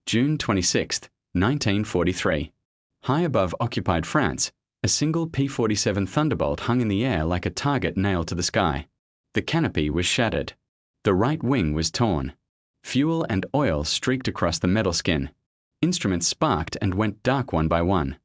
June 26, 1943. High above occupied France, a single P-47 Thunderbolt hung in the air like a target nailed to the sky. The canopy was shattered. The right wing was torn. Fuel and oil streaked across the metal skin. Instruments sparked and went dark one by one.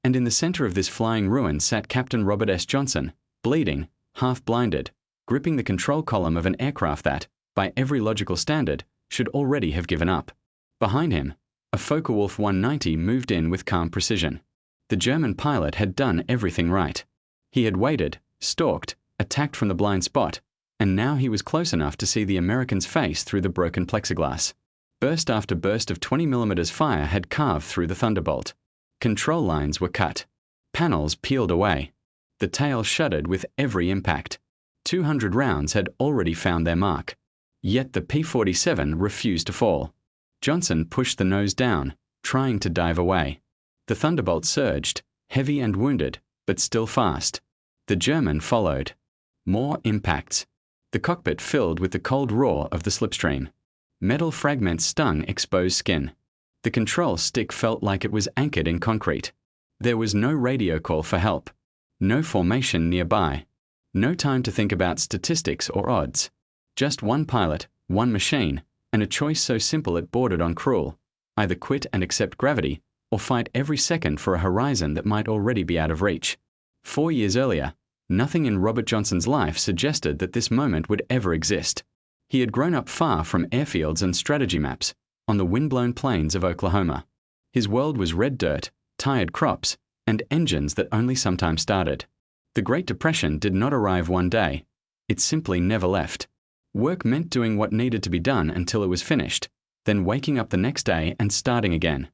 And in the center of this flying ruin sat Captain Robert S. Johnson, bleeding, half-blinded, gripping the control column of an aircraft that, by every logical standard, should already have given up. Behind him, a Focke-Wulf 190 moved in with calm precision. The German pilot had done everything right. He had waited, stalked, attacked from the blind spot, and now he was close enough to see the American's face through the broken plexiglass. Burst after burst of 20mm fire had carved through the Thunderbolt. Control lines were cut. Panels peeled away. The tail shuddered with every impact. 200 rounds had already found their mark. Yet the P-47 refused to fall. Johnson pushed the nose down, trying to dive away. The Thunderbolt surged, heavy and wounded, but still fast. The German followed. More impacts. The cockpit filled with the cold roar of the slipstream. Metal fragments stung exposed skin. The control stick felt like it was anchored in concrete. There was no radio call for help. No formation nearby. No time to think about statistics or odds. Just one pilot, one machine, and a choice so simple it bordered on cruel. Either quit and accept gravity, or fight every second for a horizon that might already be out of reach. 4 years earlier, nothing in Robert Johnson's life suggested that this moment would ever exist. He had grown up far from airfields and strategy maps, on the windblown plains of Oklahoma. His world was red dirt, tired crops, and engines that only sometimes started. The Great Depression did not arrive one day. It simply never left. Work meant doing what needed to be done until it was finished, then waking up the next day and starting again.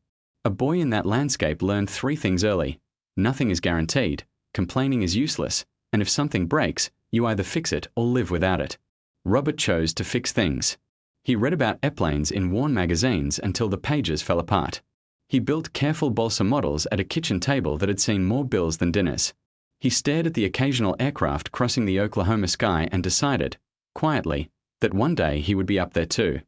A boy in that landscape learned 3 things early. Nothing is guaranteed, complaining is useless, and if something breaks, you either fix it or live without it. Robert chose to fix things. He read about airplanes in worn magazines until the pages fell apart. He built careful balsa models at a kitchen table that had seen more bills than dinners. He stared at the occasional aircraft crossing the Oklahoma sky and decided, quietly, that one day he would be up there too.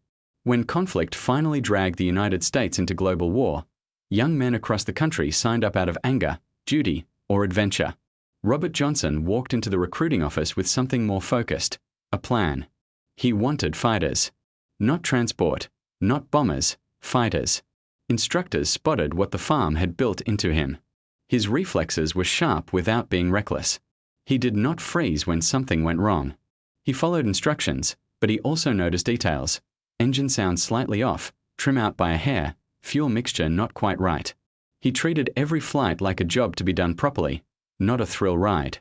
When conflict finally dragged the United States into global war, young men across the country signed up out of anger, duty, or adventure. Robert Johnson walked into the recruiting office with something more focused, a plan. He wanted fighters. Not transport, not bombers, fighters. Instructors spotted what the farm had built into him. His reflexes were sharp without being reckless. He did not freeze when something went wrong. He followed instructions, but he also noticed details. Engine sound slightly off, trim out by a hair, fuel mixture not quite right. He treated every flight like a job to be done properly, not a thrill ride.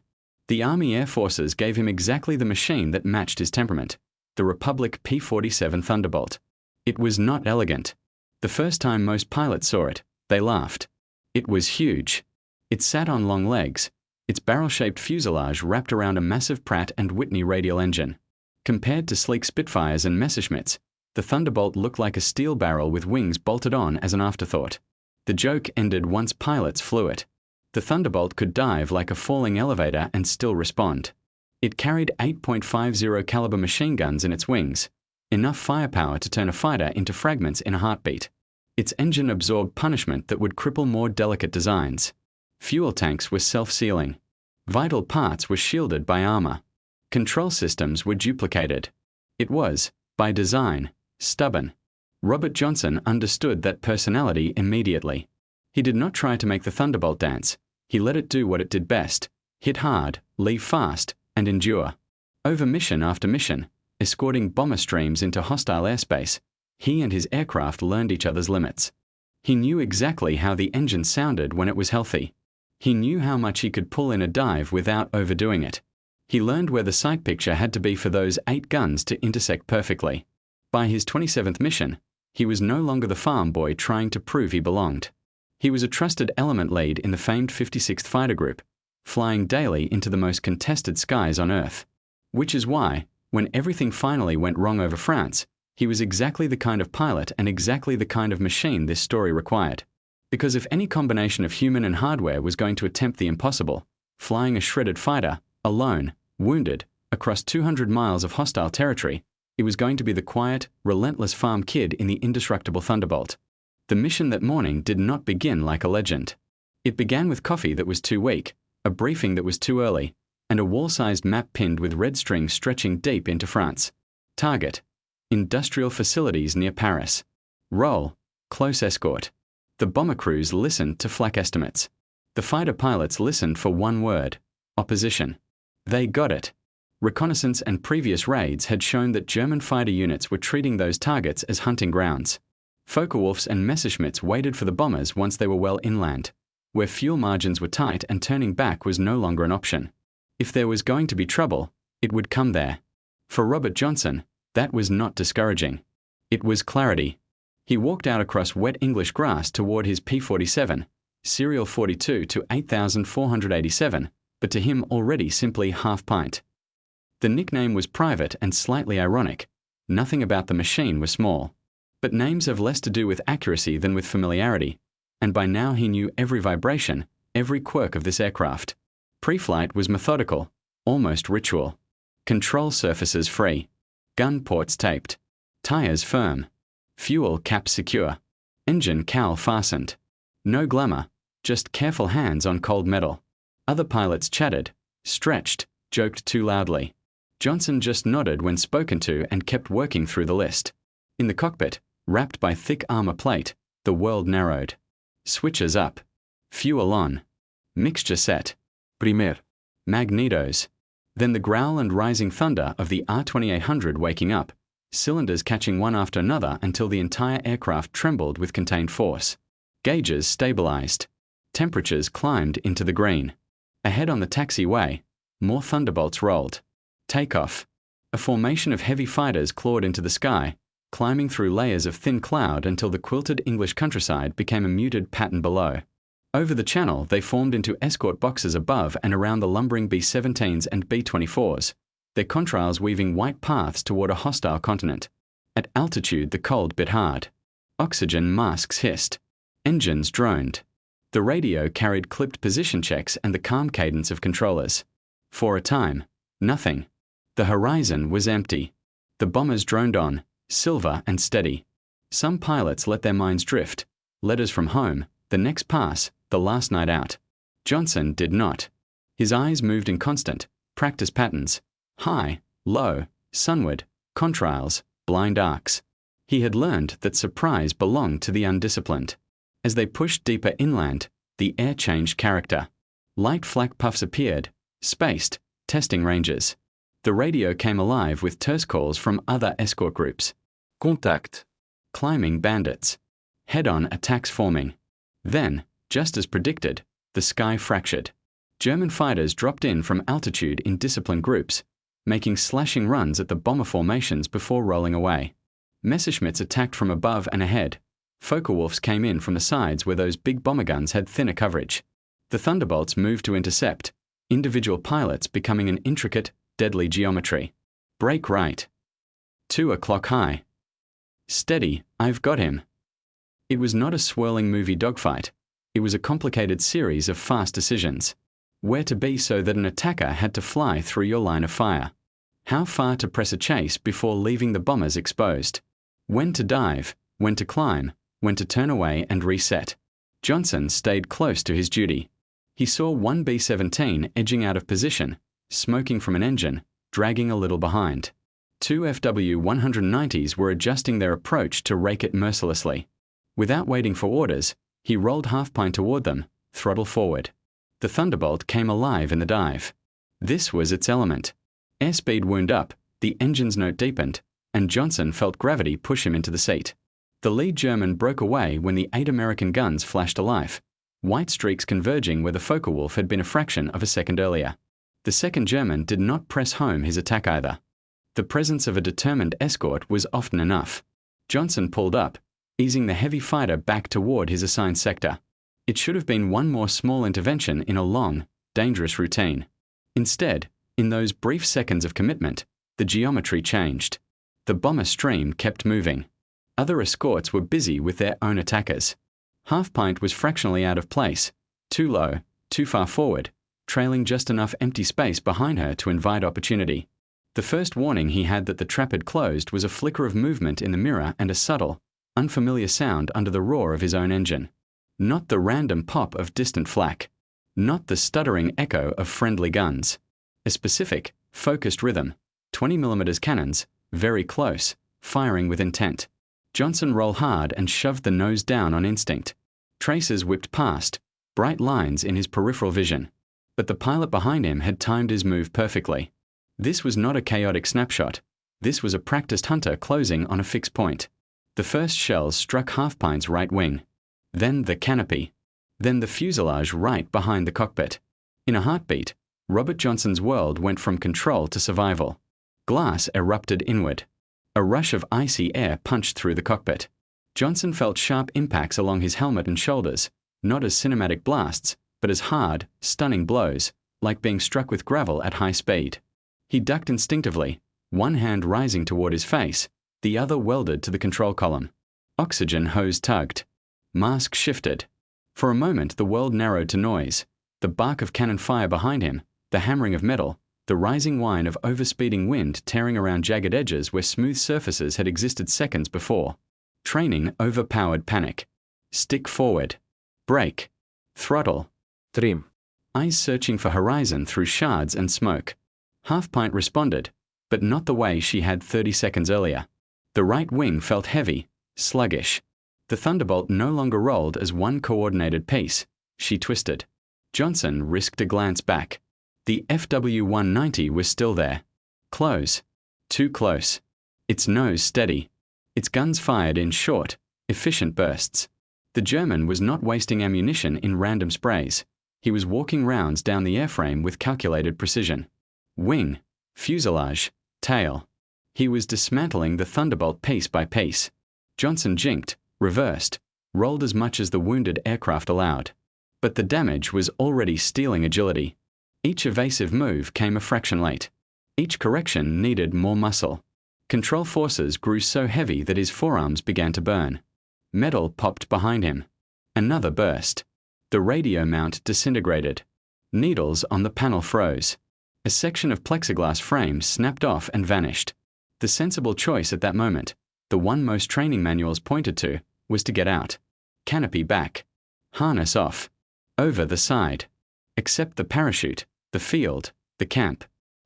The Army Air Forces gave him exactly the machine that matched his temperament, the Republic P-47 Thunderbolt. It was not elegant. The first time most pilots saw it, they laughed. It was huge. It sat on long legs, its barrel-shaped fuselage wrapped around a massive Pratt & Whitney radial engine. Compared to sleek Spitfires and Messerschmitts, the Thunderbolt looked like a steel barrel with wings bolted on as an afterthought. The joke ended once pilots flew it. The Thunderbolt could dive like a falling elevator and still respond. It carried 8.50 caliber machine guns in its wings, enough firepower to turn a fighter into fragments in a heartbeat. Its engine absorbed punishment that would cripple more delicate designs. Fuel tanks were self-sealing. Vital parts were shielded by armor. Control systems were duplicated. It was, by design, stubborn. Robert Johnson understood that personality immediately. He did not try to make the Thunderbolt dance. He let it do what it did best: hit hard, leave fast, and endure. Over mission after mission, escorting bomber streams into hostile airspace, he and his aircraft learned each other's limits. He knew exactly how the engine sounded when it was healthy. He knew how much he could pull in a dive without overdoing it. He learned where the sight picture had to be for those 8 guns to intersect perfectly. By his 27th mission, he was no longer the farm boy trying to prove he belonged. He was a trusted element lead in the famed 56th Fighter Group, flying daily into the most contested skies on Earth. Which is why, when everything finally went wrong over France, he was exactly the kind of pilot and exactly the kind of machine this story required. Because if any combination of human and hardware was going to attempt the impossible, flying a shredded fighter, alone, wounded, across 200 miles of hostile territory, it was going to be the quiet, relentless farm kid in the Indestructible Thunderbolt. The mission that morning did not begin like a legend. It began with coffee that was too weak, a briefing that was too early, and a wall-sized map pinned with red strings stretching deep into France. Target: industrial facilities near Paris. Role: close escort. The bomber crews listened to flak estimates. The fighter pilots listened for one word: opposition. They got it. Reconnaissance and previous raids had shown that German fighter units were treating those targets as hunting grounds. Focke-Wulfs and Messerschmitts waited for the bombers once they were well inland, where fuel margins were tight and turning back was no longer an option. If there was going to be trouble, it would come there. For Robert Johnson, that was not discouraging. It was clarity. He walked out across wet English grass toward his P-47, serial 42 to 8487, but to him already simply half-pint. The nickname was private and slightly ironic. Nothing about the machine was small. But names have less to do with accuracy than with familiarity, and by now he knew every vibration, every quirk of this aircraft. Pre-flight was methodical, almost ritual. Control surfaces free. Gun ports taped. Tires firm. Fuel cap secure. Engine cowl fastened. No glamour, just careful hands on cold metal. Other pilots chatted, stretched, joked too loudly. Johnson just nodded when spoken to and kept working through the list. In the cockpit, wrapped by thick armor plate, the world narrowed. Switches up. Fuel on. Mixture set. Primer. Magnetos. Then the growl and rising thunder of the R-2800 waking up, cylinders catching one after another until the entire aircraft trembled with contained force. Gauges stabilized. Temperatures climbed into the green. Ahead on the taxiway, more thunderbolts rolled. Takeoff. A formation of heavy fighters clawed into the sky, climbing through layers of thin cloud until the quilted English countryside became a muted pattern below. Over the channel, they formed into escort boxes above and around the lumbering B-17s and B-24s, their contrails weaving white paths toward a hostile continent. At altitude, the cold bit hard. Oxygen masks hissed. Engines droned. The radio carried clipped position checks and the calm cadence of controllers. For a time, nothing. The horizon was empty. The bombers droned on, silver and steady. Some pilots let their minds drift. Letters from home, the next pass, the last night out. Johnson did not. His eyes moved in constant, practice patterns. High, low, sunward, contrails, blind arcs. He had learned that surprise belonged to the undisciplined. As they pushed deeper inland, the air changed character. Light flak puffs appeared, spaced, testing ranges. The radio came alive with terse calls from other escort groups. Contact. Climbing bandits. Head-on attacks forming. Then, just as predicted, the sky fractured. German fighters dropped in from altitude in disciplined groups, making slashing runs at the bomber formations before rolling away. Messerschmitts attacked from above and ahead. Focke-Wulfs came in from the sides where those big bomber guns had thinner coverage. The Thunderbolts moved to intercept, individual pilots becoming an intricate, deadly geometry. Break right. 2 o'clock high. Steady, I've got him. It was not a swirling movie dogfight. It was a complicated series of fast decisions. Where to be so that an attacker had to fly through your line of fire. How far to press a chase before leaving the bombers exposed. When to dive, when to climb, when to turn away and reset. Johnson stayed close to his duty. He saw one B-17 edging out of position, smoking from an engine, dragging a little behind. 2 FW-190s were adjusting their approach to rake it mercilessly. Without waiting for orders, he rolled half-pine toward them, throttle forward. The Thunderbolt came alive in the dive. This was its element. Airspeed wound up, the engine's note deepened, and Johnson felt gravity push him into the seat. The lead German broke away when the 8 American guns flashed alive, white streaks converging where the Focke-Wulf had been a fraction of a second earlier. The second German did not press home his attack either. The presence of a determined escort was often enough. Johnson pulled up, easing the heavy fighter back toward his assigned sector. It should have been one more small intervention in a long, dangerous routine. Instead, in those brief seconds of commitment, the geometry changed. The bomber stream kept moving. Other escorts were busy with their own attackers. Half-pint was fractionally out of place, too low, too far forward, trailing just enough empty space behind her to invite opportunity. The first warning he had that the trap had closed was a flicker of movement in the mirror and a subtle, unfamiliar sound under the roar of his own engine. Not the random pop of distant flak. Not the stuttering echo of friendly guns. A specific, focused rhythm. 20mm cannons, very close, firing with intent. Johnson rolled hard and shoved the nose down on instinct. Tracers whipped past, bright lines in his peripheral vision. But the pilot behind him had timed his move perfectly. This was not a chaotic snapshot. This was a practiced hunter closing on a fixed point. The first shells struck Halfpine's right wing. Then the canopy. Then the fuselage right behind the cockpit. In a heartbeat, Robert Johnson's world went from control to survival. Glass erupted inward. A rush of icy air punched through the cockpit. Johnson felt sharp impacts along his helmet and shoulders, not as cinematic blasts, but as hard, stunning blows, like being struck with gravel at high speed. He ducked instinctively, one hand rising toward his face, the other welded to the control column. Oxygen hose tugged. Mask shifted. For a moment the world narrowed to noise, the bark of cannon fire behind him, the hammering of metal, the rising whine of overspeeding wind tearing around jagged edges where smooth surfaces had existed seconds before. Training overpowered panic. Stick forward. Brake. Throttle. Trim. Eyes searching for horizon through shards and smoke. Halfpint responded, but not the way she had 30 seconds earlier. The right wing felt heavy, sluggish. The Thunderbolt no longer rolled as one coordinated piece. She twisted. Johnson risked a glance back. The FW-190 was still there. Close. Too close. Its nose steady. Its guns fired in short, efficient bursts. The German was not wasting ammunition in random sprays. He was walking rounds down the airframe with calculated precision. Wing, fuselage, tail. He was dismantling the Thunderbolt piece by piece. Johnson jinked, reversed, rolled as much as the wounded aircraft allowed. But the damage was already stealing agility. Each evasive move came a fraction late. Each correction needed more muscle. Control forces grew so heavy that his forearms began to burn. Metal popped behind him. Another burst. The radio mount disintegrated. Needles on the panel froze. A section of plexiglass frame snapped off and vanished. The sensible choice at that moment, the one most training manuals pointed to, was to get out. Canopy back. Harness off. Over the side. Except the parachute, the field, the camp.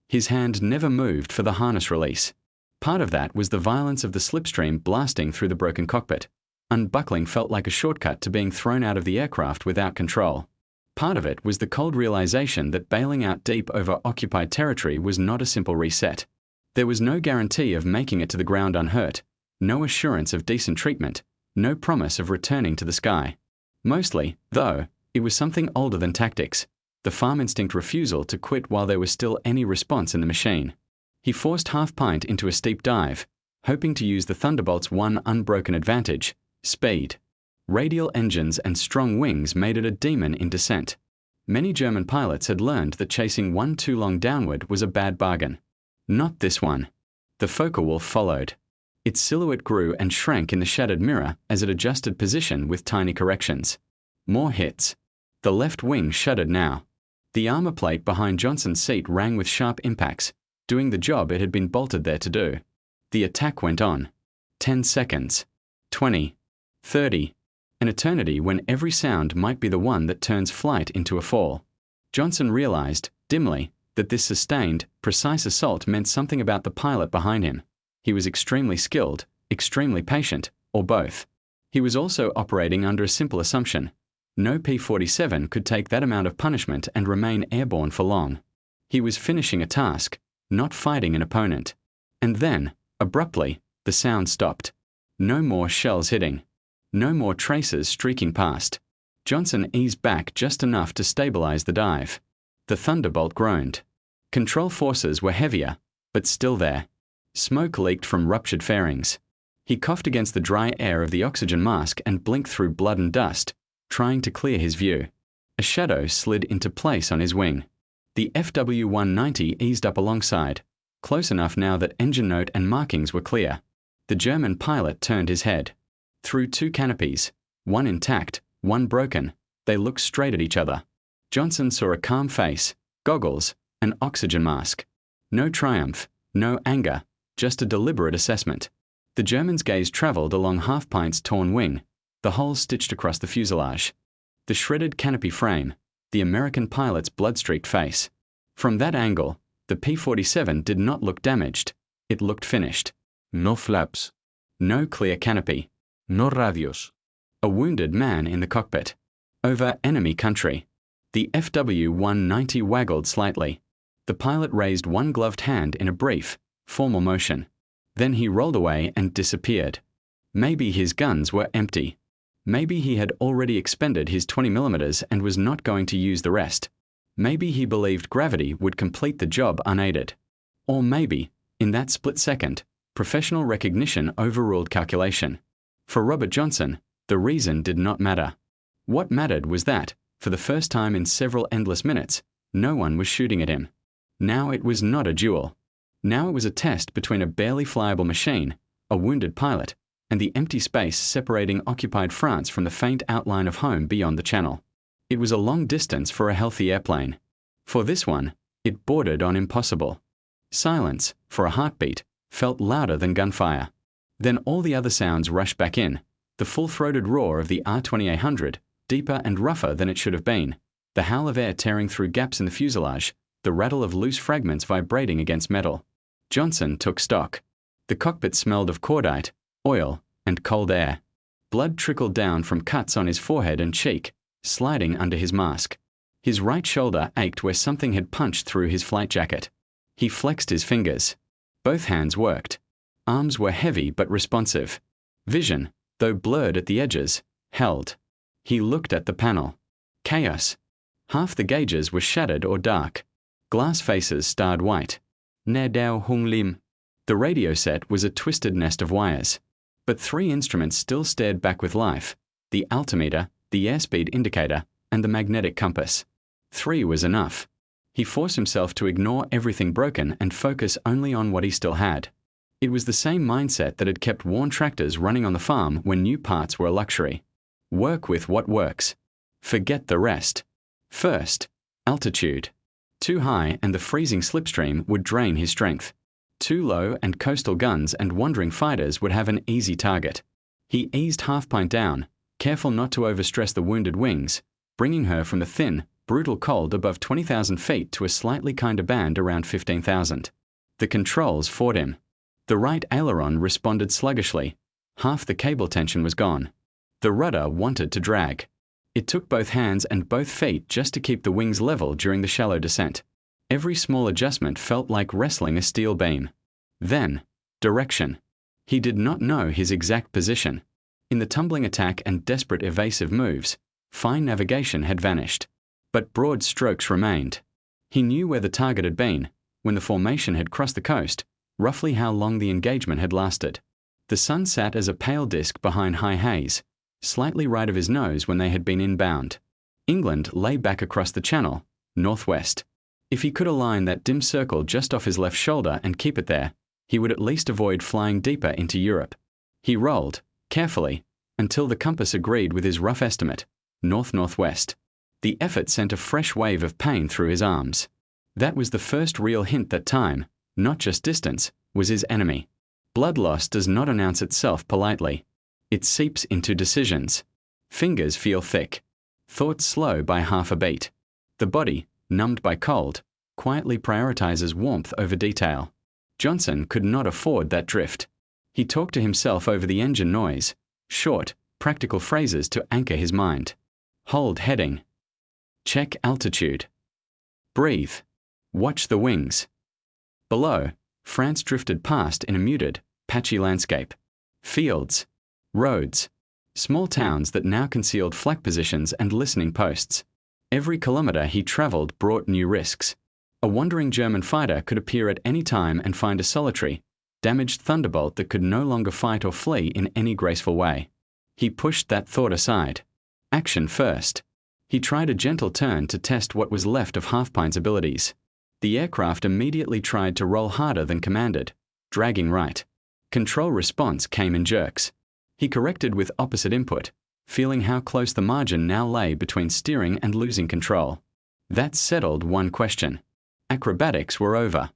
His hand never moved for the harness release. Part of that was the violence of the slipstream blasting through the broken cockpit. Unbuckling felt like a shortcut to being thrown out of the aircraft without control. Part of it was the cold realization that bailing out deep over occupied territory was not a simple reset. There was no guarantee of making it to the ground unhurt, no assurance of decent treatment, no promise of returning to the sky. Mostly, though, it was something older than tactics, the farm instinct refusal to quit while there was still any response in the machine. He forced Halfpint into a steep dive, hoping to use the Thunderbolt's one unbroken advantage, speed. Radial engines and strong wings made it a demon in descent. Many German pilots had learned that chasing one too long downward was a bad bargain. Not this one. The Focke-Wulf followed. Its silhouette grew and shrank in the shattered mirror as it adjusted position with tiny corrections. More hits. The left wing shuddered now. The armor plate behind Johnson's seat rang with sharp impacts, doing the job it had been bolted there to do. The attack went on. 10 seconds. 20. 30. An eternity when every sound might be the one that turns flight into a fall. Johnson realized, dimly, that this sustained, precise assault meant something about the pilot behind him. He was extremely skilled, extremely patient, or both. He was also operating under a simple assumption. No P-47 could take that amount of punishment and remain airborne for long. He was finishing a task, not fighting an opponent. And then, abruptly, the sound stopped. No more shells hitting. No more tracers streaking past. Johnson eased back just enough to stabilize the dive. The Thunderbolt groaned. Control forces were heavier, but still there. Smoke leaked from ruptured fairings. He coughed against the dry air of the oxygen mask and blinked through blood and dust, trying to clear his view. A shadow slid into place on his wing. The FW-190 eased up alongside, close enough now that engine note and markings were clear. The German pilot turned his head. Through two canopies, one intact, one broken, they looked straight at each other. Johnson saw a calm face, goggles, an oxygen mask. No triumph, no anger, just a deliberate assessment. The German's gaze traveled along Half-Pint's torn wing, the holes stitched across the fuselage, the shredded canopy frame, the American pilot's blood-streaked face. From that angle, the P-47 did not look damaged. It looked finished. No flaps. No clear canopy. No radios. A wounded man in the cockpit. Over enemy country. The FW-190 waggled slightly. The pilot raised one gloved hand in a brief, formal motion. Then he rolled away and disappeared. Maybe his guns were empty. Maybe he had already expended his 20mm and was not going to use the rest. Maybe he believed gravity would complete the job unaided. Or maybe, in that split second, professional recognition overruled calculation. For Robert Johnson, the reason did not matter. What mattered was that, for the first time in several endless minutes, no one was shooting at him. Now it was not a duel. Now it was a test between a barely flyable machine, a wounded pilot, and the empty space separating occupied France from the faint outline of home beyond the Channel. It was a long distance for a healthy airplane. For this one, it bordered on impossible. Silence, for a heartbeat, felt louder than gunfire. Then all the other sounds rushed back in, the full-throated roar of the R-2800, deeper and rougher than it should have been, the howl of air tearing through gaps in the fuselage, the rattle of loose fragments vibrating against metal. Johnson took stock. The cockpit smelled of cordite, oil, and cold air. Blood trickled down from cuts on his forehead and cheek, sliding under his mask. His right shoulder ached where something had punched through his flight jacket. He flexed his fingers. Both hands worked. Arms were heavy but responsive. Vision, though blurred at the edges, held. He looked at the panel. Chaos. Half the gauges were shattered or dark. Glass faces starred white. Ne dao hung lim. The radio set was a twisted nest of wires. But three instruments still stared back with life: the altimeter, the airspeed indicator, and the magnetic compass. 3 was enough. He forced himself to ignore everything broken and focus only on what he still had. It was the same mindset that had kept worn tractors running on the farm when new parts were a luxury. Work with what works. Forget the rest. First, altitude. Too high and the freezing slipstream would drain his strength. Too low and coastal guns and wandering fighters would have an easy target. He eased Half-Pint down, careful not to overstress the wounded wings, bringing her from the thin, brutal cold above 20,000 feet to a slightly kinder band around 15,000. The controls fought him. The right aileron responded sluggishly. Half the cable tension was gone. The rudder wanted to drag. It took both hands and both feet just to keep the wings level during the shallow descent. Every small adjustment felt like wrestling a steel beam. Then, direction. He did not know his exact position. In the tumbling attack and desperate evasive moves, fine navigation had vanished. But broad strokes remained. He knew where the target had been, when the formation had crossed the coast, roughly how long the engagement had lasted. The sun sat as a pale disk behind high haze, slightly right of his nose when they had been inbound. England lay back across the Channel, northwest. If he could align that dim circle just off his left shoulder and keep it there, he would at least avoid flying deeper into Europe. He rolled, carefully, until the compass agreed with his rough estimate, north-northwest. The effort sent a fresh wave of pain through his arms. That was the first real hint that time, not just distance, was his enemy. Blood loss does not announce itself politely. It seeps into decisions. Fingers feel thick. Thoughts slow by half a beat. The body, numbed by cold, quietly prioritizes warmth over detail. Johnson could not afford that drift. He talked to himself over the engine noise, short, practical phrases to anchor his mind. Hold heading. Check altitude. Breathe. Watch the wings. Below, France drifted past in a muted, patchy landscape. Fields. Roads. Small towns that now concealed flak positions and listening posts. Every kilometre he travelled brought new risks. A wandering German fighter could appear at any time and find a solitary, damaged thunderbolt that could no longer fight or flee in any graceful way. He pushed that thought aside. Action first. He tried a gentle turn to test what was left of Half-Pint's abilities. The aircraft immediately tried to roll harder than commanded, dragging right. Control response came in jerks. He corrected with opposite input, feeling how close the margin now lay between steering and losing control. That settled one question. Acrobatics were over.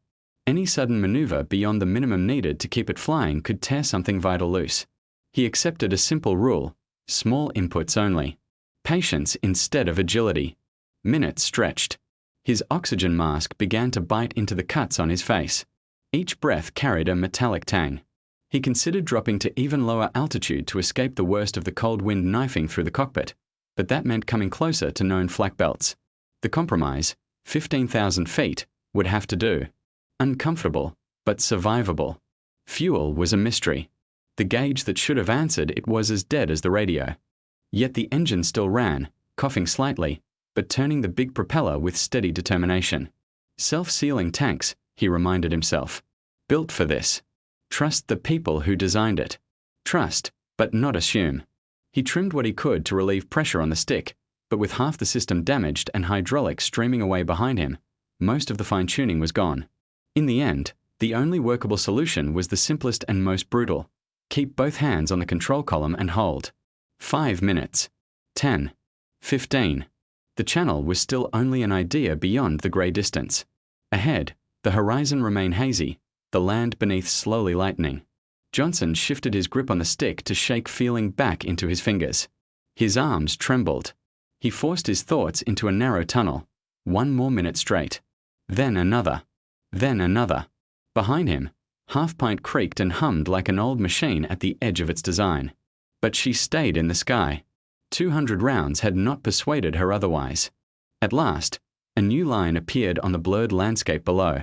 Any sudden maneuver beyond the minimum needed to keep it flying could tear something vital loose. He accepted a simple rule: small inputs only. Patience instead of agility. Minutes stretched. His oxygen mask began to bite into the cuts on his face. Each breath carried a metallic tang. He considered dropping to even lower altitude to escape the worst of the cold wind knifing through the cockpit, but that meant coming closer to known flak belts. The compromise, 15,000 feet, would have to do. Uncomfortable, but survivable. Fuel was a mystery. The gauge that should have answered it was as dead as the radio. Yet the engine still ran, coughing slightly, but turning the big propeller with steady determination. Self-sealing tanks, he reminded himself. Built for this. Trust the people who designed it. Trust, but not assume. He trimmed what he could to relieve pressure on the stick, but with half the system damaged and hydraulics streaming away behind him, most of the fine-tuning was gone. In the end, the only workable solution was the simplest and most brutal. Keep both hands on the control column and hold. 5 minutes. 10. 15. The channel was still only an idea beyond the grey distance. Ahead, the horizon remained hazy, the land beneath slowly lightening. Johnson shifted his grip on the stick to shake feeling back into his fingers. His arms trembled. He forced his thoughts into a narrow tunnel. 1 more minute straight. Then another. Then another. Behind him, Half Pint creaked and hummed like an old machine at the edge of its design. But she stayed in the sky. 200 rounds had not persuaded her otherwise. At last, a new line appeared on the blurred landscape below.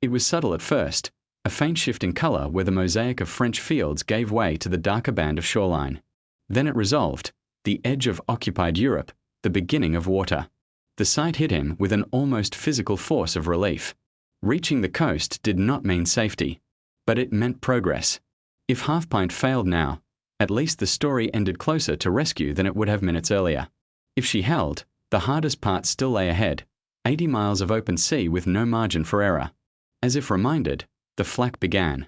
It was subtle at first, a faint shift in color where the mosaic of French fields gave way to the darker band of shoreline. Then it resolved, the edge of occupied Europe, the beginning of water. The sight hit him with an almost physical force of relief. Reaching the coast did not mean safety, but it meant progress. If Half Pint failed now, at least the story ended closer to rescue than it would have minutes earlier. If she held, the hardest part still lay ahead, 80 miles of open sea with no margin for error. As if reminded, the flak began.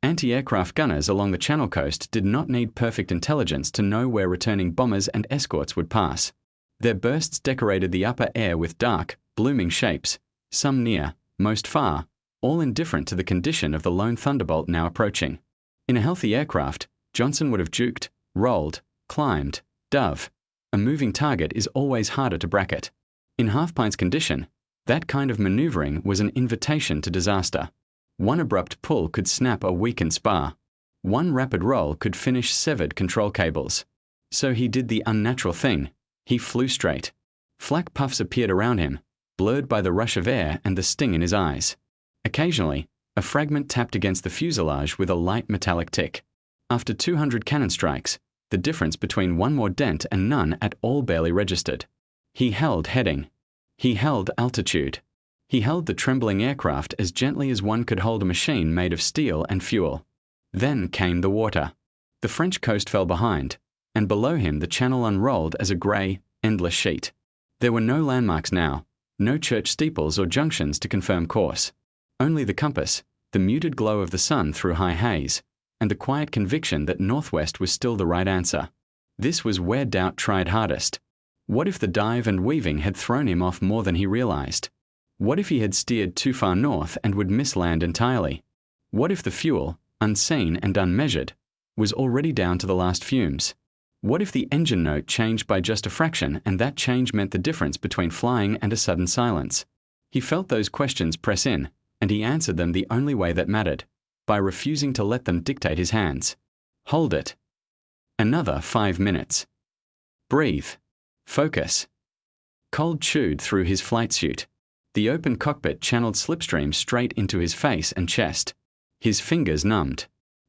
Anti-aircraft gunners along the Channel coast did not need perfect intelligence to know where returning bombers and escorts would pass. Their bursts decorated the upper air with dark, blooming shapes, some near, most far, all indifferent to the condition of the lone thunderbolt now approaching. In a healthy aircraft, Johnson would have juked, rolled, climbed, dove. A moving target is always harder to bracket. In Half Pint's condition, that kind of maneuvering was an invitation to disaster. One abrupt pull could snap a weakened spar. One rapid roll could finish severed control cables. So he did the unnatural thing. He flew straight. Flak puffs appeared around him, blurred by the rush of air and the sting in his eyes. Occasionally, a fragment tapped against the fuselage with a light metallic tick. After 200 cannon strikes, the difference between one more dent and none at all barely registered. He held heading. He held altitude. He held the trembling aircraft as gently as one could hold a machine made of steel and fuel. Then came the water. The French coast fell behind, and below him the channel unrolled as a grey, endless sheet. There were no landmarks now, no church steeples or junctions to confirm course. Only the compass, the muted glow of the sun through high haze, and the quiet conviction that northwest was still the right answer. This was where doubt tried hardest. What if the dive and weaving had thrown him off more than he realized? What if he had steered too far north and would miss land entirely? What if the fuel, unseen and unmeasured, was already down to the last fumes? What if the engine note changed by just a fraction and that change meant the difference between flying and a sudden silence? He felt those questions press in, and he answered them the only way that mattered, by refusing to let them dictate his hands. Hold it. Another 5 minutes. Breathe. Focus. Cold chewed through his flight suit. The open cockpit channeled slipstream straight into his face and chest. His fingers numbed.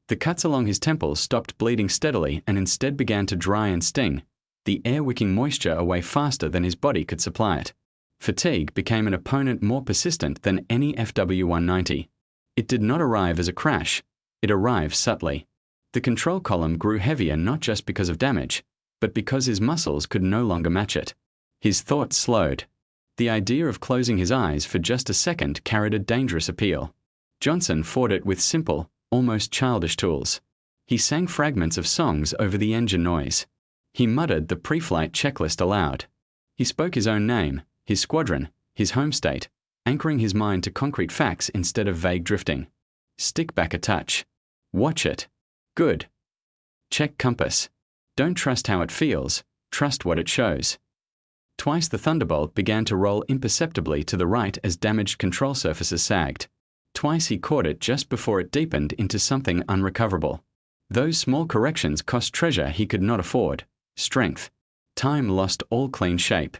The cuts along his temples stopped bleeding steadily and instead began to dry and sting, the air wicking moisture away faster than his body could supply it. Fatigue became an opponent more persistent than any FW-190. It did not arrive as a crash. It arrived subtly. The control column grew heavier not just because of damage, but because his muscles could no longer match it. His thoughts slowed. The idea of closing his eyes for just a second carried a dangerous appeal. Johnson fought it with simple, almost childish tools. He sang fragments of songs over the engine noise. He muttered the pre-flight checklist aloud. He spoke his own name, his squadron, his home state, anchoring his mind to concrete facts instead of vague drifting. Stick back a touch. Watch it. Good. Check compass. Don't trust how it feels, trust what it shows. Twice the Thunderbolt began to roll imperceptibly to the right as damaged control surfaces sagged. Twice he caught it just before it deepened into something unrecoverable. Those small corrections cost treasure he could not afford, strength. Time lost all clean shape.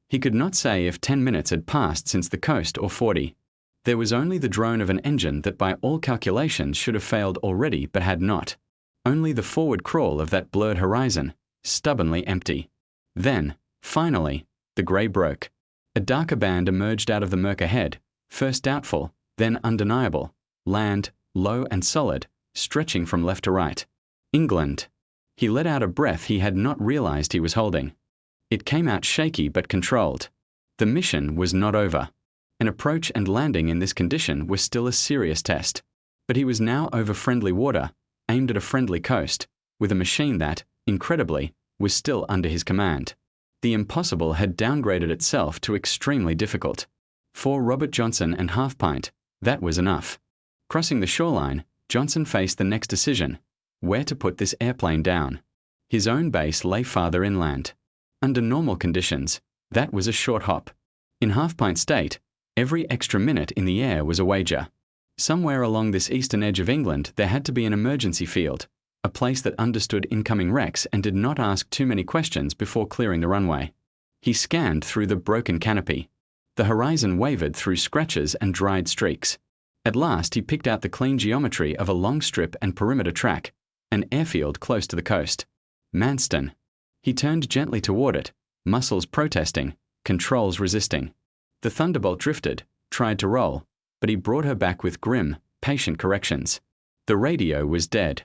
He could not say if 10 minutes had passed since the coast or 40. There was only the drone of an engine that by all calculations should have failed already but had not. Only the forward crawl of that blurred horizon, stubbornly empty. Then, finally, the grey broke. A darker band emerged out of the murk ahead, first doubtful, then undeniable. Land, low and solid, stretching from left to right. England. He let out a breath he had not realized he was holding. It came out shaky but controlled. The mission was not over. An approach and landing in this condition was still a serious test. But he was now over friendly water, aimed at a friendly coast, with a machine that, incredibly, was still under his command. The impossible had downgraded itself to extremely difficult. For Robert Johnson and Half-Pint, that was enough. Crossing the shoreline, Johnson faced the next decision: where to put this airplane down. His own base lay farther inland. Under normal conditions, that was a short hop. In Half-Pint State, every extra minute in the air was a wager. Somewhere along this eastern edge of England there had to be an emergency field, a place that understood incoming wrecks and did not ask too many questions before clearing the runway. He scanned through the broken canopy. The horizon wavered through scratches and dried streaks. At last he picked out the clean geometry of a long strip and perimeter track, an airfield close to the coast. Manston. He turned gently toward it, muscles protesting, controls resisting. The Thunderbolt drifted, tried to roll, but he brought her back with grim, patient corrections. The radio was dead.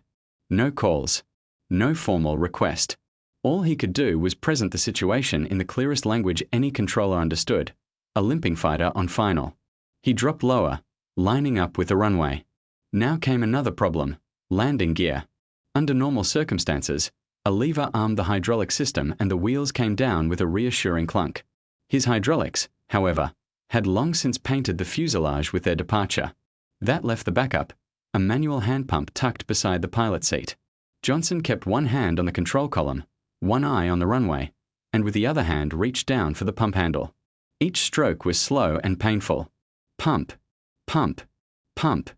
No calls. No formal request. All he could do was present the situation in the clearest language any controller understood. A limping fighter on final. He dropped lower, lining up with the runway. Now came another problem: landing gear. Under normal circumstances, a lever armed the hydraulic system and the wheels came down with a reassuring clunk. His hydraulics, however, had long since painted the fuselage with their departure. That left the backup, a manual hand pump tucked beside the pilot seat. Johnson kept one hand on the control column, one eye on the runway, and with the other hand reached down for the pump handle. Each stroke was slow and painful. Pump, pump, pump.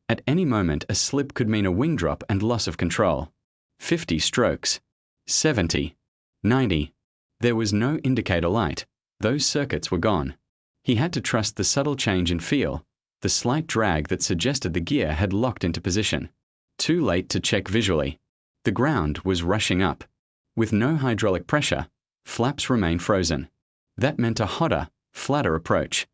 At any moment a slip could mean a wing drop and loss of control. 50 strokes. 70. 90. There was no indicator light. Those circuits were gone. He had to trust the subtle change in feel, the slight drag that suggested the gear had locked into position. Too late to check visually. The ground was rushing up. With no hydraulic pressure, flaps remained frozen. That meant a hotter, flatter approach.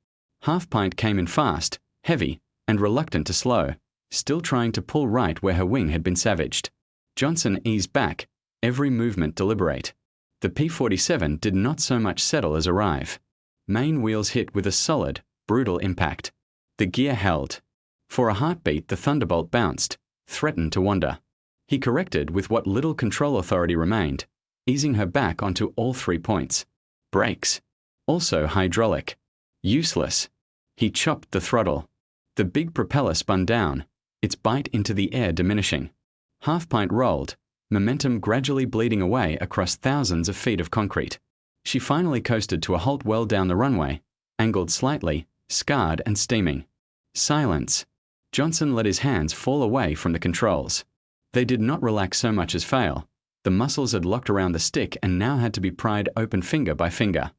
Half-Pint came in fast, heavy, and reluctant to slow, still trying to pull right where her wing had been savaged. Johnson eased back, every movement deliberate. The P-47 did not so much settle as arrive. Main wheels hit with a solid, brutal impact. The gear held. For a heartbeat the Thunderbolt bounced, threatened to wander. He corrected with what little control authority remained, easing her back onto all 3 points. Brakes. Also hydraulic. Useless. He chopped the throttle. The big propeller spun down, its bite into the air diminishing. Half-Pint rolled, momentum gradually bleeding away across thousands of feet of concrete. She finally coasted to a halt well down the runway, angled slightly, scarred and steaming. Silence. Johnson let his hands fall away from the controls. They did not relax so much as fail. The muscles had locked around the stick and now had to be pried open finger by finger.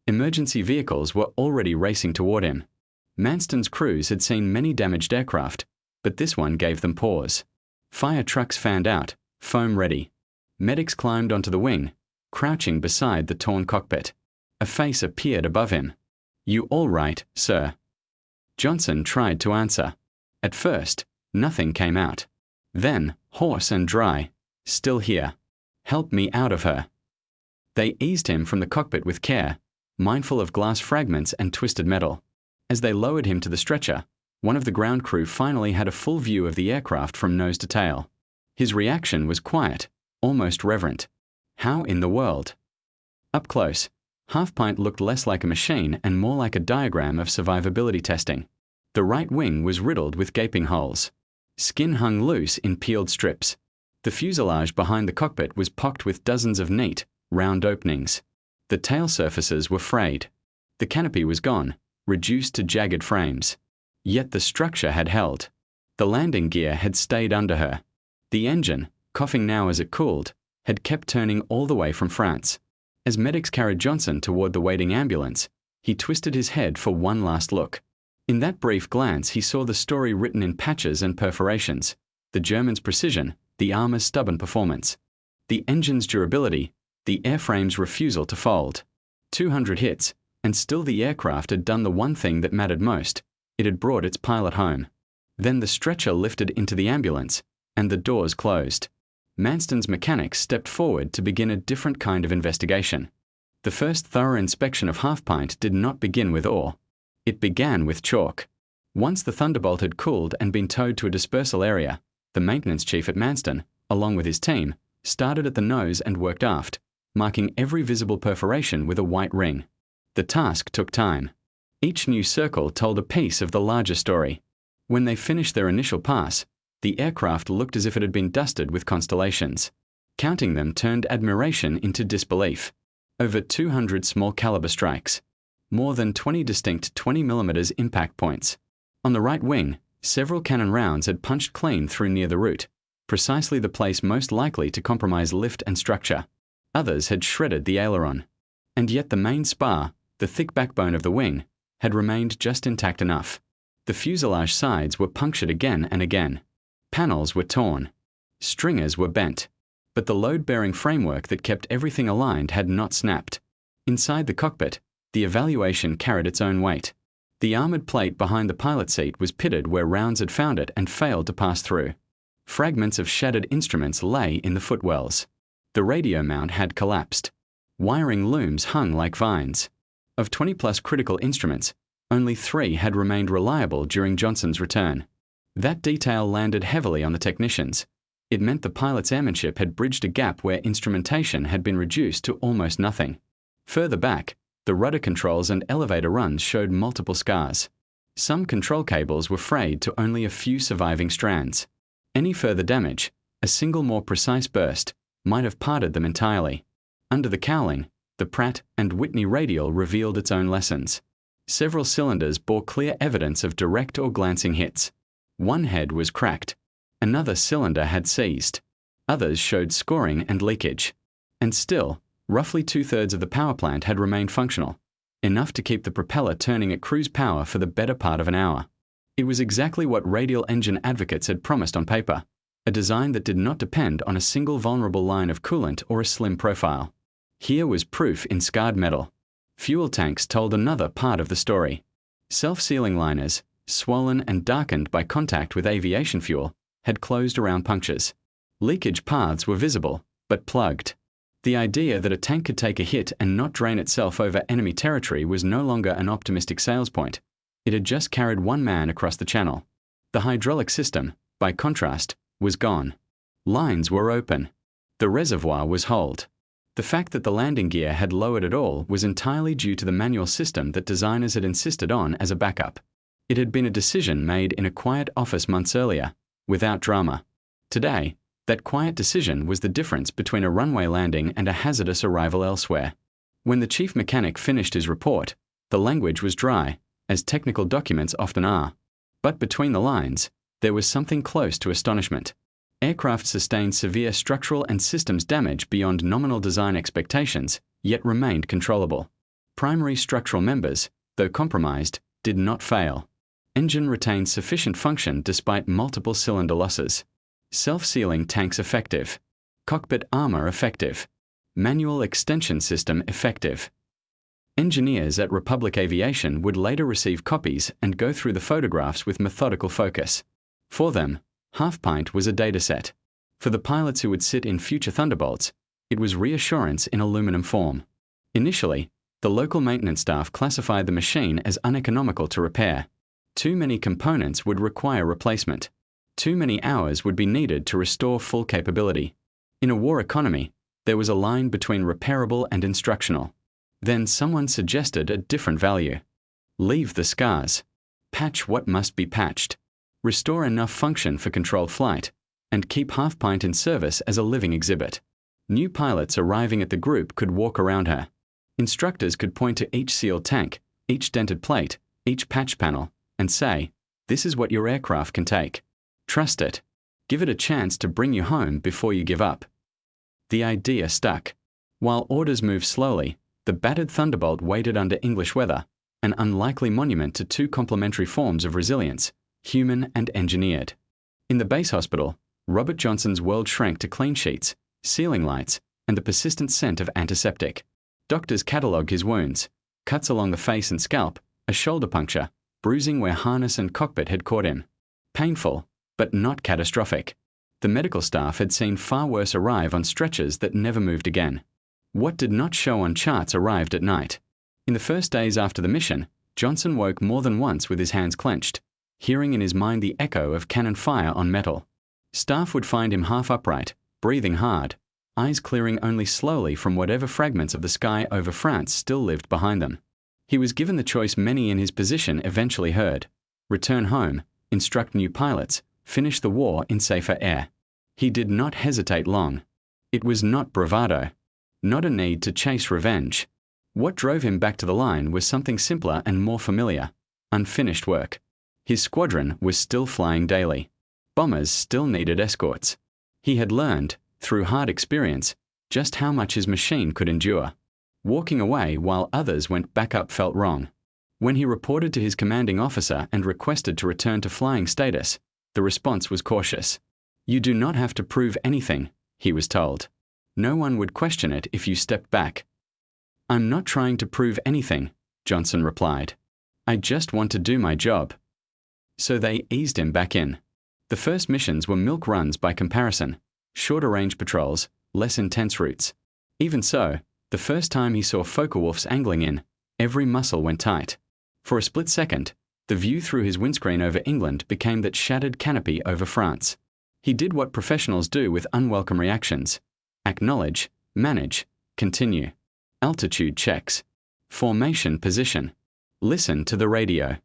Emergency vehicles were already racing toward him. Manston's crews had seen many damaged aircraft, but this one gave them pause. Fire trucks fanned out, foam ready. Medics climbed onto the wing, crouching beside the torn cockpit. A face appeared above him. "You all right, sir?" Johnson tried to answer. At first, nothing came out. Then, hoarse and dry, "Still here. Help me out of her." They eased him from the cockpit with care, mindful of glass fragments and twisted metal. As they lowered him to the stretcher, one of the ground crew finally had a full view of the aircraft from nose to tail. His reaction was quiet, almost reverent. How in the world? Up close, Half-Pint looked less like a machine and more like a diagram of survivability testing. The right wing was riddled with gaping holes. Skin hung loose in peeled strips. The fuselage behind the cockpit was pocked with dozens of neat, round openings. The tail surfaces were frayed. The canopy was gone, reduced to jagged frames. Yet the structure had held. The landing gear had stayed under her. The engine, coughing now as it cooled, had kept turning all the way from France. As medics carried Johnson toward the waiting ambulance, he twisted his head for one last look. In that brief glance he saw the story written in patches and perforations, the Germans' precision, the armor's stubborn performance, the engine's durability, the airframe's refusal to fold. 200 hits, and still the aircraft had done the one thing that mattered most. It had brought its pilot home. Then the stretcher lifted into the ambulance, and the doors closed. Manston's mechanics stepped forward to begin a different kind of investigation. The first thorough inspection of Half-Pint did not begin with ore. It began with chalk. Once the Thunderbolt had cooled and been towed to a dispersal area, the maintenance chief at Manston, along with his team, started at the nose and worked aft, marking every visible perforation with a white ring. The task took time. Each new circle told a piece of the larger story. When they finished their initial pass, the aircraft looked as if it had been dusted with constellations. Counting them turned admiration into disbelief. Over 200 small caliber strikes. More than 20 distinct 20mm impact points. On the right wing, several cannon rounds had punched clean through near the root, precisely the place most likely to compromise lift and structure. Others had shredded the aileron. And yet the main spar, the thick backbone of the wing, had remained just intact enough. The fuselage sides were punctured again and again. Panels were torn. Stringers were bent. But the load-bearing framework that kept everything aligned had not snapped. Inside the cockpit, the evaluation carried its own weight. The armored plate behind the pilot seat was pitted where rounds had found it and failed to pass through. Fragments of shattered instruments lay in the footwells. The radio mount had collapsed. Wiring looms hung like vines. Of 20-plus critical instruments, only 3 had remained reliable during Johnson's return. That detail landed heavily on the technicians. It meant the pilot's airmanship had bridged a gap where instrumentation had been reduced to almost nothing. Further back, the rudder controls and elevator runs showed multiple scars. Some control cables were frayed to only a few surviving strands. Any further damage, a single more precise burst, might have parted them entirely. Under the cowling, the Pratt and Whitney radial revealed its own lessons. Several cylinders bore clear evidence of direct or glancing hits. One head was cracked. Another cylinder had seized. Others showed scoring and leakage. And still, roughly 2/3 of the power plant had remained functional, enough to keep the propeller turning at cruise power for the better part of an hour. It was exactly what radial engine advocates had promised on paper, a design that did not depend on a single vulnerable line of coolant or a slim profile. Here was proof in scarred metal. Fuel tanks told another part of the story. Self-sealing liners, swollen and darkened by contact with aviation fuel, had closed around punctures. Leakage paths were visible, but plugged. The idea that a tank could take a hit and not drain itself over enemy territory was no longer an optimistic sales point. It had just carried one man across the channel. The hydraulic system, by contrast, was gone. Lines were open. The reservoir was holed. The fact that the landing gear had lowered at all was entirely due to the manual system that designers had insisted on as a backup. It had been a decision made in a quiet office months earlier, without drama. Today, that quiet decision was the difference between a runway landing and a hazardous arrival elsewhere. When the chief mechanic finished his report, the language was dry, as technical documents often are. But between the lines, there was something close to astonishment. Aircraft sustained severe structural and systems damage beyond nominal design expectations, yet remained controllable. Primary structural members, though compromised, did not fail. Engine retained sufficient function despite multiple cylinder losses. Self-sealing tanks effective. Cockpit armor effective. Manual extension system effective. Engineers at Republic Aviation would later receive copies and go through the photographs with methodical focus. For them, Half-Pint was a dataset. For the pilots who would sit in future Thunderbolts, it was reassurance in aluminum form. Initially, the local maintenance staff classified the machine as uneconomical to repair. Too many components would require replacement. Too many hours would be needed to restore full capability. In a war economy, there was a line between repairable and instructional. Then someone suggested a different value. Leave the scars. Patch what must be patched. Restore enough function for controlled flight, and keep Half-Pint in service as a living exhibit. New pilots arriving at the group could walk around her. Instructors could point to each sealed tank, each dented plate, each patch panel, and say, "This is what your aircraft can take. Trust it. Give it a chance to bring you home before you give up." The idea stuck. While orders moved slowly, the battered Thunderbolt waited under English weather, an unlikely monument to two complementary forms of resilience, human and engineered. In the base hospital, Robert Johnson's world shrank to clean sheets, ceiling lights, and the persistent scent of antiseptic. Doctors catalogued his wounds: cuts along the face and scalp, a shoulder puncture, bruising where harness and cockpit had caught him. Painful, but not catastrophic. The medical staff had seen far worse arrive on stretchers that never moved again. What did not show on charts arrived at night. In the first days after the mission, Johnson woke more than once with his hands clenched, hearing in his mind the echo of cannon fire on metal. Staff would find him half upright, breathing hard, eyes clearing only slowly from whatever fragments of the sky over France still lived behind them. He was given the choice many in his position eventually heard: return home, instruct new pilots, finish the war in safer air. He did not hesitate long. It was not bravado, not a need to chase revenge. What drove him back to the line was something simpler and more familiar: unfinished work. His squadron was still flying daily. Bombers still needed escorts. He had learned, through hard experience, just how much his machine could endure. Walking away while others went back up felt wrong. When he reported to his commanding officer and requested to return to flying status, the response was cautious. "You do not have to prove anything," he was told. "No one would question it if you stepped back." "I'm not trying to prove anything," Johnson replied. "I just want to do my job." So they eased him back in. The first missions were milk runs by comparison, shorter range patrols, less intense routes. Even so, the first time he saw Focke-Wulf's angling in, every muscle went tight. For a split second, the view through his windscreen over England became that shattered canopy over France. He did what professionals do with unwelcome reactions: acknowledge, manage, continue. Altitude checks. Formation position. Listen to the radio.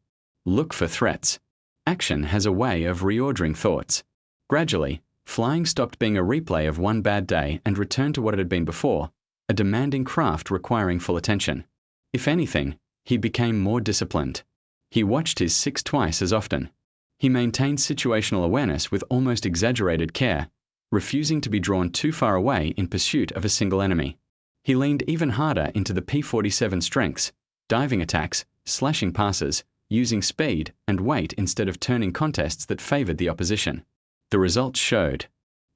Look for threats. Action has a way of reordering thoughts. Gradually, flying stopped being a replay of one bad day and returned to what it had been before, a demanding craft requiring full attention. If anything, he became more disciplined. He watched his six twice as often. He maintained situational awareness with almost exaggerated care, refusing to be drawn too far away in pursuit of a single enemy. He leaned even harder into the P-47 strengths: diving attacks, slashing passes, using speed and weight instead of turning contests that favored the opposition. The results showed.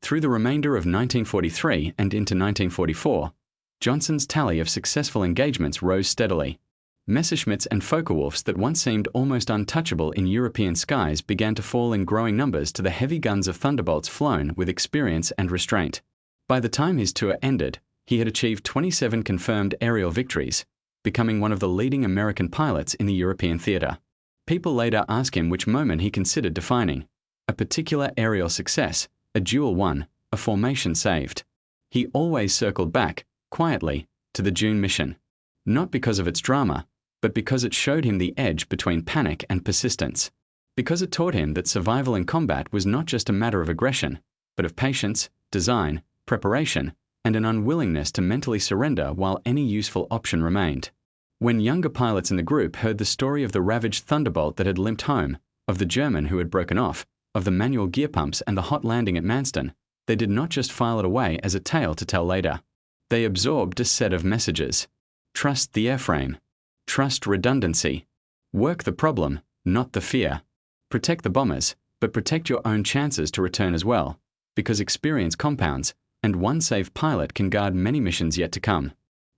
Through the remainder of 1943 and into 1944, Johnson's tally of successful engagements rose steadily. Messerschmitts and Focke-Wulfs that once seemed almost untouchable in European skies began to fall in growing numbers to the heavy guns of Thunderbolts flown with experience and restraint. By the time his tour ended, he had achieved 27 confirmed aerial victories, becoming one of the leading American pilots in the European theater. People later asked him which moment he considered defining: a particular aerial success, a duel won, a formation saved. He always circled back, quietly, to the June mission. Not because of its drama, but because it showed him the edge between panic and persistence. Because it taught him that survival in combat was not just a matter of aggression, but of patience, design, preparation, and an unwillingness to mentally surrender while any useful option remained. When younger pilots in the group heard the story of the ravaged Thunderbolt that had limped home, of the German who had broken off, of the manual gear pumps and the hot landing at Manston, they did not just file it away as a tale to tell later. They absorbed a set of messages. Trust the airframe. Trust redundancy. Work the problem, not the fear. Protect the bombers, but protect your own chances to return as well, because experience compounds, and one safe pilot can guard many missions yet to come.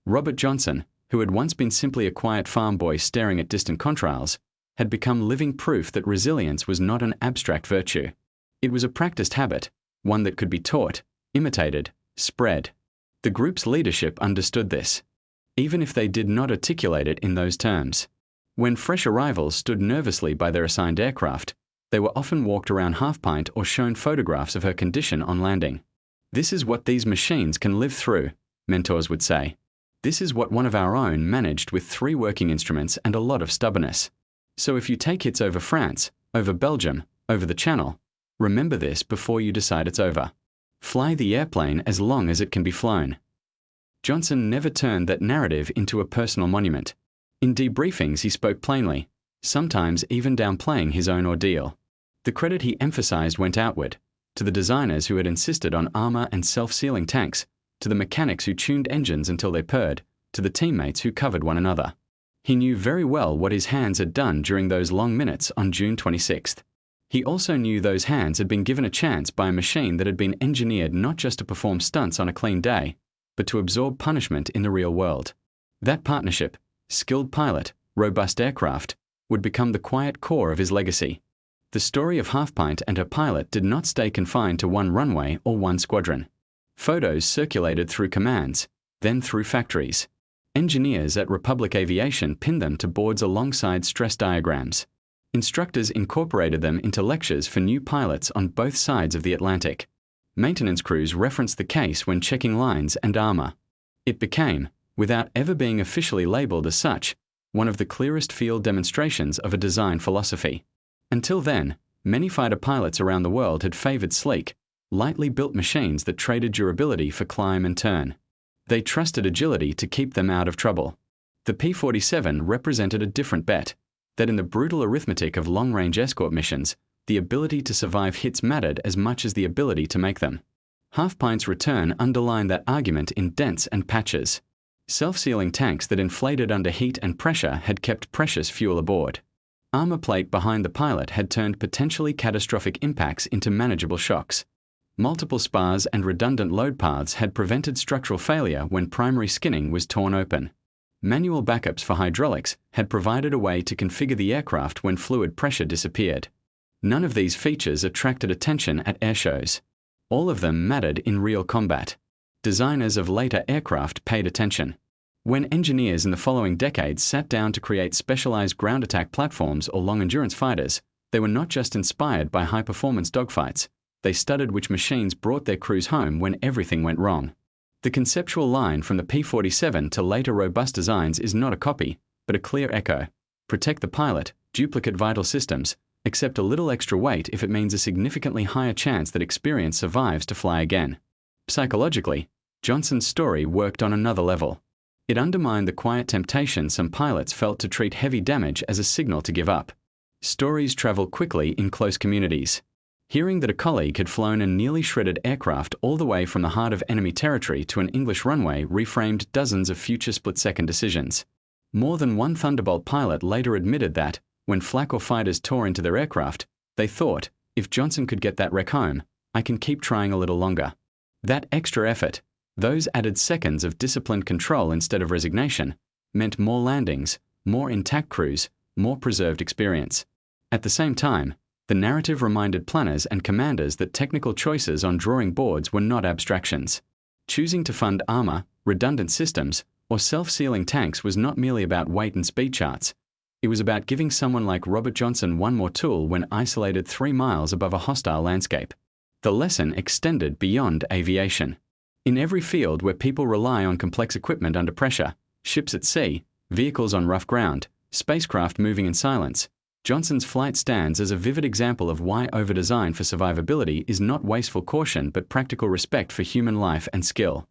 Robert Johnson, who had once been simply a quiet farm boy staring at distant contrails, had become living proof that resilience was not an abstract virtue. It was a practiced habit, one that could be taught, imitated, spread. The group's leadership understood this, even if they did not articulate it in those terms. When fresh arrivals stood nervously by their assigned aircraft, they were often walked around Half-Pint or shown photographs of her condition on landing. "This is what these machines can live through," mentors would say. This is what one of our own managed with 3 working instruments and a lot of stubbornness. So if you take hits over France, over Belgium, over the Channel, remember this before you decide it's over. Fly the airplane as long as it can be flown. Johnson never turned that narrative into a personal monument. In debriefings he spoke plainly, sometimes even downplaying his own ordeal. The credit he emphasized went outward, to the designers who had insisted on armor and self-sealing tanks, to the mechanics who tuned engines until they purred, to the teammates who covered one another. He knew very well what his hands had done during those long minutes on June 26th. He also knew those hands had been given a chance by a machine that had been engineered not just to perform stunts on a clean day, but to absorb punishment in the real world. That partnership, skilled pilot, robust aircraft, would become the quiet core of his legacy. The story of Half Pint and her pilot did not stay confined to one runway or one squadron. Photos circulated through commands, then through factories. Engineers at Republic Aviation pinned them to boards alongside stress diagrams. Instructors incorporated them into lectures for new pilots on both sides of the Atlantic. Maintenance crews referenced the case when checking lines and armor. It became, without ever being officially labeled as such, one of the clearest field demonstrations of a design philosophy. Until then, many fighter pilots around the world had favored sleek, lightly built machines that traded durability for climb and turn. They trusted agility to keep them out of trouble. The P-47 represented a different bet, that in the brutal arithmetic of long-range escort missions, the ability to survive hits mattered as much as the ability to make them. Half Pint's return underlined that argument in dents and patches. Self-sealing tanks that inflated under heat and pressure had kept precious fuel aboard. Armor plate behind the pilot had turned potentially catastrophic impacts into manageable shocks. Multiple spars and redundant load paths had prevented structural failure when primary skinning was torn open. Manual backups for hydraulics had provided a way to configure the aircraft when fluid pressure disappeared. None of these features attracted attention at airshows. All of them mattered in real combat. Designers of later aircraft paid attention. When engineers in the following decades sat down to create specialized ground attack platforms or long-endurance fighters, they were not just inspired by high-performance dogfights. They studied which machines brought their crews home when everything went wrong. The conceptual line from the P-47 to later robust designs is not a copy, but a clear echo. Protect the pilot, duplicate vital systems, accept a little extra weight if it means a significantly higher chance that experience survives to fly again. Psychologically, Johnson's story worked on another level. It undermined the quiet temptation some pilots felt to treat heavy damage as a signal to give up. Stories travel quickly in close communities. Hearing that a colleague had flown a nearly shredded aircraft all the way from the heart of enemy territory to an English runway reframed dozens of future split-second decisions. More than one Thunderbolt pilot later admitted that, when flak or fighters tore into their aircraft, they thought, if Johnson could get that wreck home, I can keep trying a little longer. That extra effort, those added seconds of disciplined control instead of resignation, meant more landings, more intact crews, more preserved experience. At the same time, the narrative reminded planners and commanders that technical choices on drawing boards were not abstractions. Choosing to fund armor, redundant systems, or self-sealing tanks was not merely about weight and speed charts. It was about giving someone like Robert Johnson one more tool when isolated 3 miles above a hostile landscape. The lesson extended beyond aviation. In every field where people rely on complex equipment under pressure, ships at sea, vehicles on rough ground, spacecraft moving in silence, Johnson's flight stands as a vivid example of why overdesign for survivability is not wasteful caution but practical respect for human life and skill.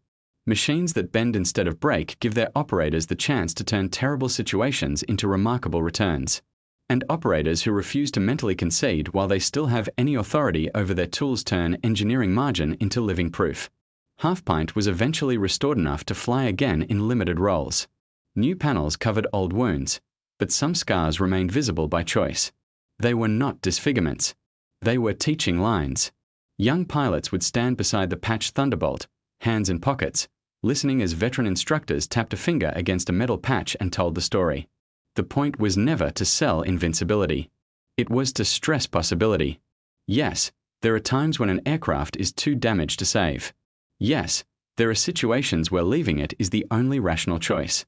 Machines that bend instead of break give their operators the chance to turn terrible situations into remarkable returns. And operators who refuse to mentally concede while they still have any authority over their tools turn engineering margin into living proof. Half Pint was eventually restored enough to fly again in limited roles. New panels covered old wounds, but some scars remained visible by choice. They were not disfigurements. They were teaching lines. Young pilots would stand beside the patched Thunderbolt, hands in pockets, listening as veteran instructors tapped a finger against a metal patch and told the story. The point was never to sell invincibility. It was to stress possibility. Yes, there are times when an aircraft is too damaged to save. Yes, there are situations where leaving it is the only rational choice.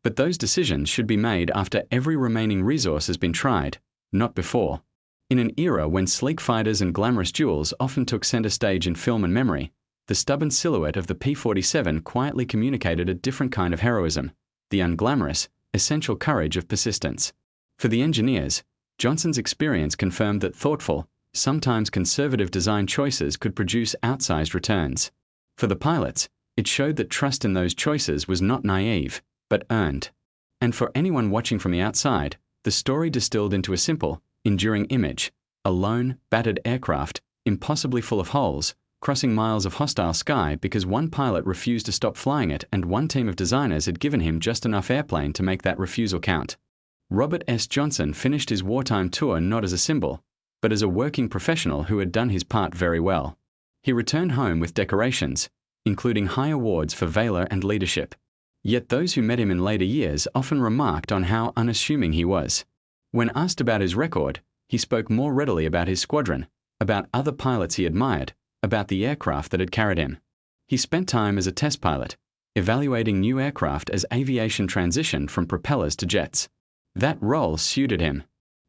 But those decisions should be made after every remaining resource has been tried, not before. In an era when sleek fighters and glamorous duels often took center stage in film and memory, The stubborn silhouette of the P-47 quietly communicated a different kind of heroism, the unglamorous, essential courage of persistence. For the engineers, Johnson's experience confirmed that thoughtful, sometimes conservative design choices could produce outsized returns. For the pilots, it showed that trust in those choices was not naive, but earned. And for anyone watching from the outside, the story distilled into a simple, enduring image: a lone, battered aircraft, impossibly full of holes, crossing miles of hostile sky because one pilot refused to stop flying it and one team of designers had given him just enough airplane to make that refusal count. Robert S. Johnson finished his wartime tour not as a symbol, but as a working professional who had done his part very well. He returned home with decorations, including high awards for valor and leadership. Yet those who met him in later years often remarked on how unassuming he was. When asked about his record, he spoke more readily about his squadron, about other pilots he admired, about the aircraft that had carried him. He spent time as a test pilot, evaluating new aircraft as aviation transitioned from propellers to jets. That role suited him.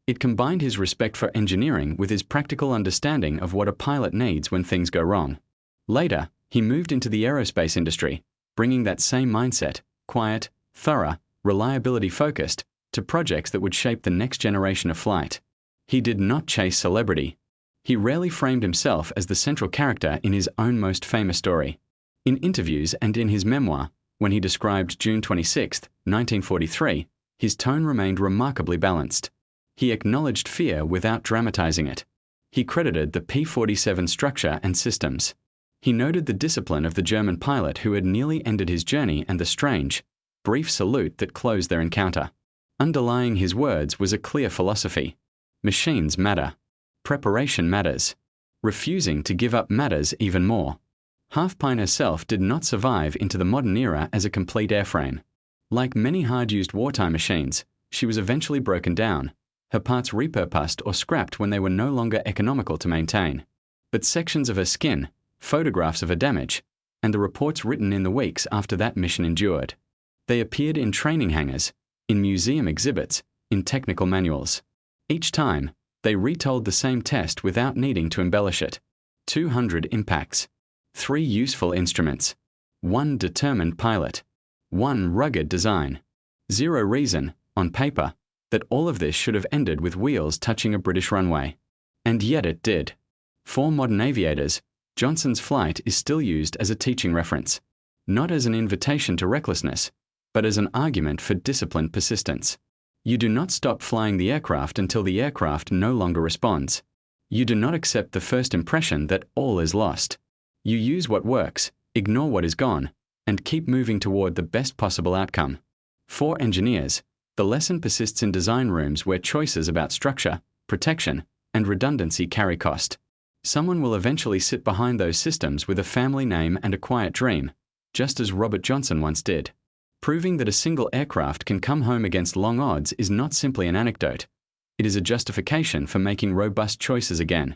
It combined his respect for engineering with his practical understanding of what a pilot needs when things go wrong. Later, he moved into the aerospace industry, bringing that same mindset, quiet, thorough, reliability-focused, to projects that would shape the next generation of flight. He did not chase celebrity. He rarely framed himself as the central character in his own most famous story. In interviews and in his memoir, when he described June 26, 1943, his tone remained remarkably balanced. He acknowledged fear without dramatizing it. He credited the P-47 structure and systems. He noted the discipline of the German pilot who had nearly ended his journey and the strange, brief salute that closed their encounter. Underlying his words was a clear philosophy. Machines matter. Preparation matters. Refusing to give up matters even more. Half-Pine herself did not survive into the modern era as a complete airframe. Like many hard-used wartime machines, she was eventually broken down, her parts repurposed or scrapped when they were no longer economical to maintain. But sections of her skin, photographs of her damage, and the reports written in the weeks after that mission endured. They appeared in training hangars, in museum exhibits, in technical manuals. Each time, they retold the same test without needing to embellish it. 200 impacts. 3 useful instruments. 1 determined pilot. 1 rugged design. 0 reason, on paper, that all of this should have ended with wheels touching a British runway. And yet it did. For modern aviators, Johnson's flight is still used as a teaching reference, not as an invitation to recklessness, but as an argument for disciplined persistence. You do not stop flying the aircraft until the aircraft no longer responds. You do not accept the first impression that all is lost. You use what works, ignore what is gone, and keep moving toward the best possible outcome. For engineers, the lesson persists in design rooms where choices about structure, protection, and redundancy carry cost. Someone will eventually sit behind those systems with a family name and a quiet dream, just as Robert Johnson once did. Proving that a single aircraft can come home against long odds is not simply an anecdote. It is a justification for making robust choices again.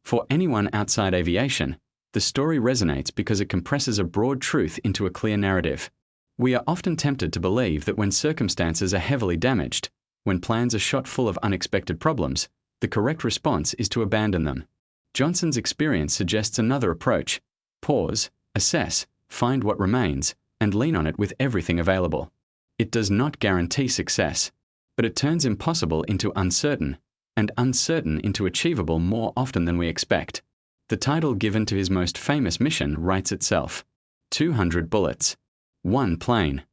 For anyone outside aviation, the story resonates because it compresses a broad truth into a clear narrative. We are often tempted to believe that when circumstances are heavily damaged, when plans are shot full of unexpected problems, the correct response is to abandon them. Johnson's experience suggests another approach: pause, assess, find what remains, and lean on it with everything available. It does not guarantee success, but it turns impossible into uncertain, and uncertain into achievable more often than we expect. The title given to his most famous mission writes itself: 200 bullets, 1 plane,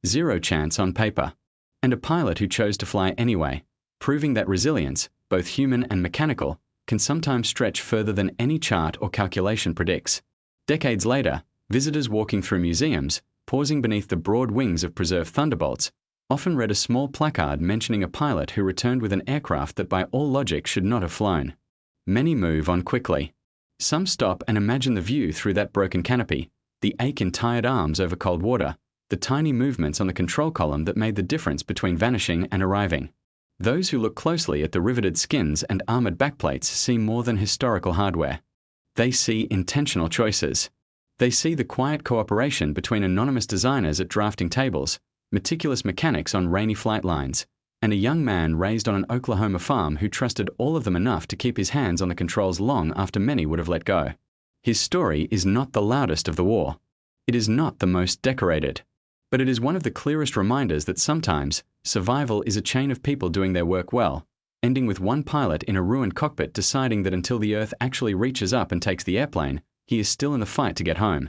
0 chance on paper, and a pilot who chose to fly anyway, proving that resilience, both human and mechanical, can sometimes stretch further than any chart or calculation predicts. Decades later, visitors walking through museums, pausing beneath the broad wings of preserved Thunderbolts, often read a small placard mentioning a pilot who returned with an aircraft that by all logic should not have flown. Many move on quickly. Some stop and imagine the view through that broken canopy, the ache in tired arms over cold water, the tiny movements on the control column that made the difference between vanishing and arriving. Those who look closely at the riveted skins and armored backplates see more than historical hardware. They see intentional choices. They see the quiet cooperation between anonymous designers at drafting tables, meticulous mechanics on rainy flight lines, and a young man raised on an Oklahoma farm who trusted all of them enough to keep his hands on the controls long after many would have let go. His story is not the loudest of the war. It is not the most decorated. But it is one of the clearest reminders that sometimes survival is a chain of people doing their work well, ending with one pilot in a ruined cockpit deciding that until the Earth actually reaches up and takes the airplane, he is still in the fight to get home.